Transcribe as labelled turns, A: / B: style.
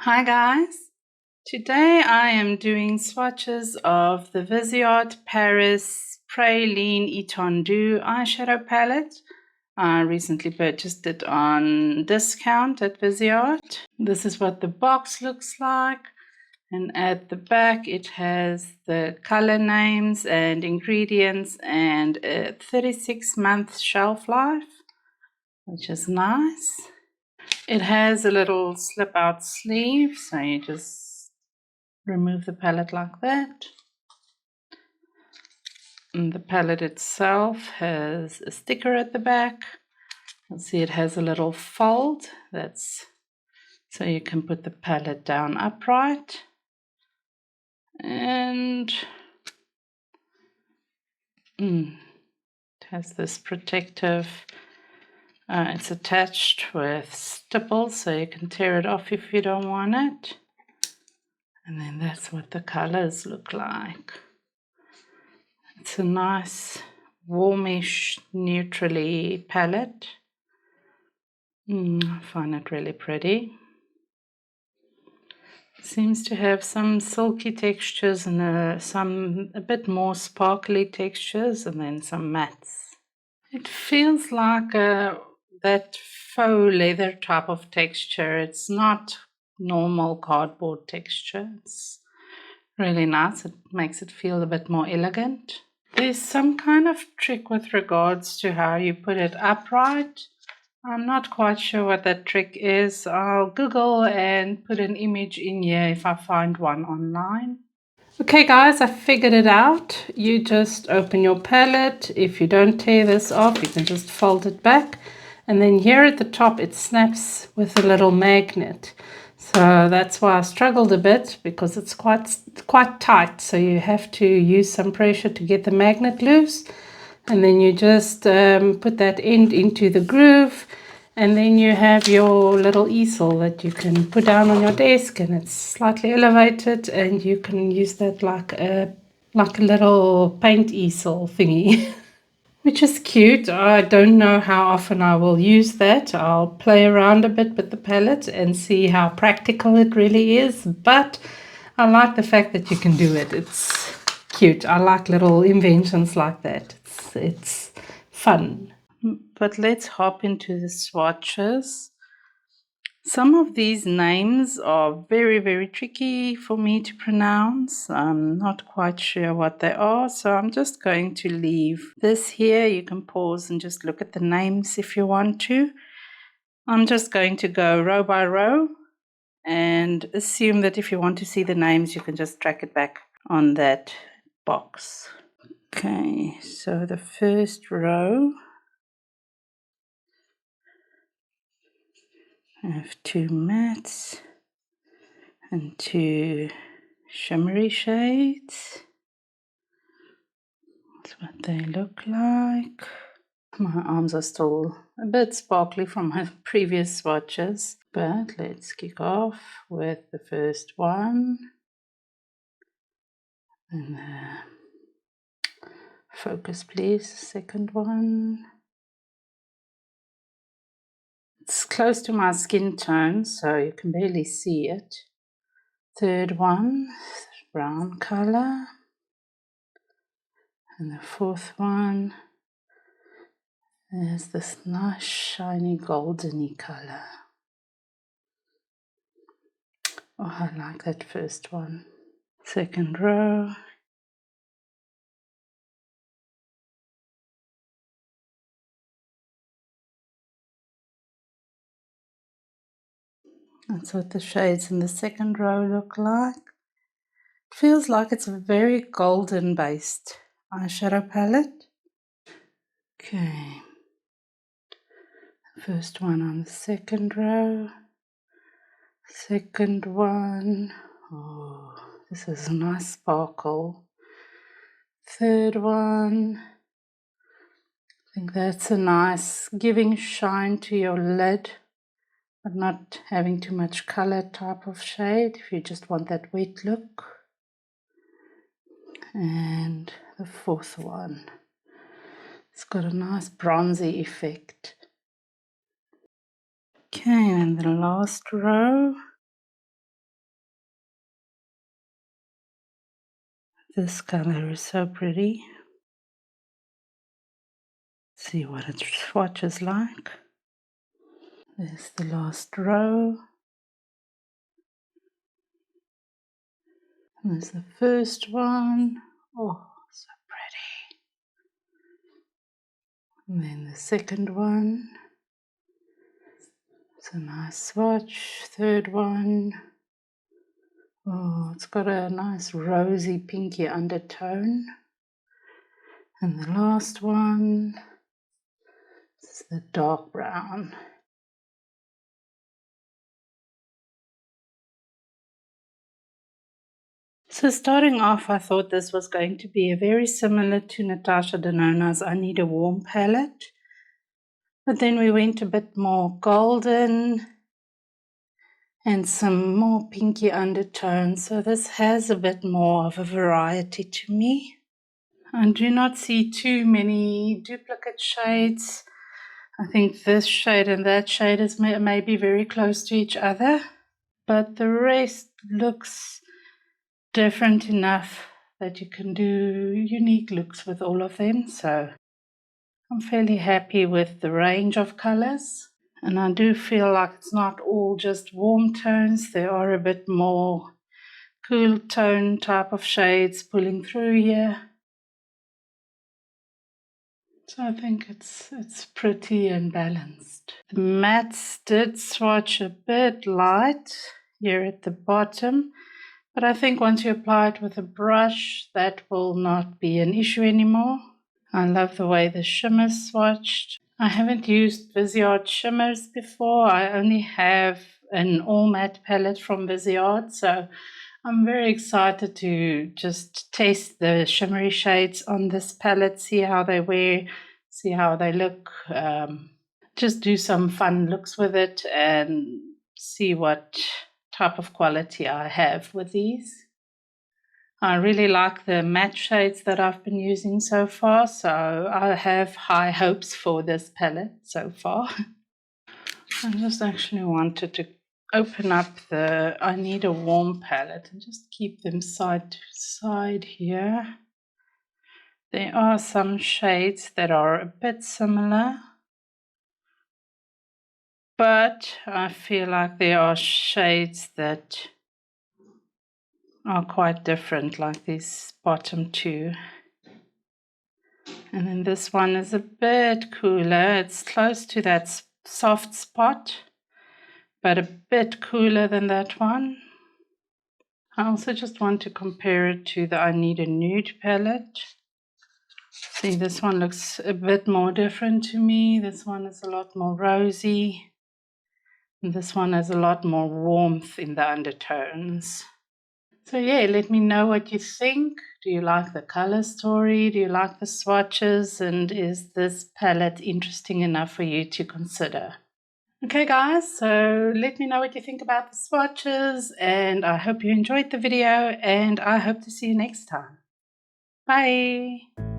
A: Hi guys, today I am doing swatches of the Viseart Paris Praline Étendu eyeshadow palette. I recently purchased it on discount at Viseart. This is what the box looks like, and at the back it has the color names and ingredients and a 36-month shelf life, which is nice. It has a little slip out sleeve, so you just remove the palette like that. And the palette itself has a sticker at the back. You'll see it has a little fold, that's so you can put the palette down upright. And it has this protective, it's attached with stipples, so you can tear it off if you don't want it. And then that's what the colors look like. It's a nice warmish neutrally palette. I find it really pretty. It seems to have some silky textures and a bit more sparkly textures, and then some mattes. It feels like that faux leather type of texture. It's not normal cardboard texture. It's really nice. It makes it feel a bit more elegant. There's some kind of trick with regards to how you put it upright. I'm not quite sure what that trick is. I'll Google and put an image in here if I find one online. Okay guys, I figured it out. You just open your palette. If you don't tear this off, you can just fold it back. And then here at the top, it snaps with a little magnet. So that's why I struggled a bit, because it's quite tight. So you have to use some pressure to get the magnet loose. And then you just put that end into the groove, and then you have your little easel that you can put down on your desk, and it's slightly elevated, and you can use that like a little paint easel thingy. Which is cute. I don't know how often I will use that. I'll play around a bit with the palette and see how practical it really is, but I like the fact that you can do it. It's cute. I like little inventions like that. It's fun. But let's hop into the swatches. Some of these names are very, very tricky for me to pronounce. I'm not quite sure what they are, so I'm just going to leave this here. You can pause and just look at the names if you want to. I'm just going to go row by row and assume that if you want to see the names, you can just track it back on that box. Okay, so the first row, I have 2 mattes and 2 shimmery shades. That's what they look like. My arms are still a bit sparkly from my previous swatches, but let's kick off with the first one. And focus please, second one. It's close to my skin tone, so you can barely see it. Third one, brown color. And the fourth one is this nice shiny goldeny color. Oh, I like that first one. Second row. That's what the shades in the second row look like. It feels like it's a very golden based eyeshadow palette. Okay. First one on the second row. Second one. Oh, this is a nice sparkle. Third one. I think that's a nice giving shine to your lid, but not having too much color type of shade if you just want that wet look. And the fourth one, it's got a nice bronzy effect. Okay, and the last row, This color is so pretty. Let's see what its swatch is like. There's the last row. And there's the first one. Oh, so pretty. And then the second one. It's a nice swatch. Third one. Oh, it's got a nice rosy pinky undertone. And the last one is the dark brown. So starting off, I thought this was going to be very similar to Natasha Denona's I Need a Warm palette. But then we went a bit more golden and some more pinky undertones. So this has a bit more of a variety to me. I do not see too many duplicate shades. I think this shade and that shade is maybe very close to each other, but the rest looks different enough that you can do unique looks with all of them. So I'm fairly happy with the range of colors. And I do feel like it's not all just warm tones. There are a bit more cool tone type of shades pulling through here. So I think it's pretty and balanced. The mattes did swatch a bit light here at the bottom, but I think once you apply it with a brush, that will not be an issue anymore. I love the way the shimmers swatched. I haven't used Viseart shimmers before. I only have an all matte palette from Viseart, so I'm very excited to just test the shimmery shades on this palette, see how they wear, see how they look, just do some fun looks with it and see what type of quality I have with these. I really like the matte shades that I've been using so far, so I have high hopes for this palette so far. I just actually wanted to open up the I Need a Warm palette and just keep them side to side here. There are some shades that are a bit similar, but I feel like there are shades that are quite different, like these bottom two. And then this one is a bit cooler. It's close to that soft spot, but a bit cooler than that one. I also just want to compare it to the I Need a Nude palette. See, this one looks a bit more different to me. This one is a lot more rosy. And this one has a lot more warmth in the undertones. So yeah, let me know what you think. Do you like the color story? Do you like the swatches? And is this palette interesting enough for you to consider? Okay guys, so let me know what you think about the swatches, and I hope you enjoyed the video, and I hope to see you next time. Bye!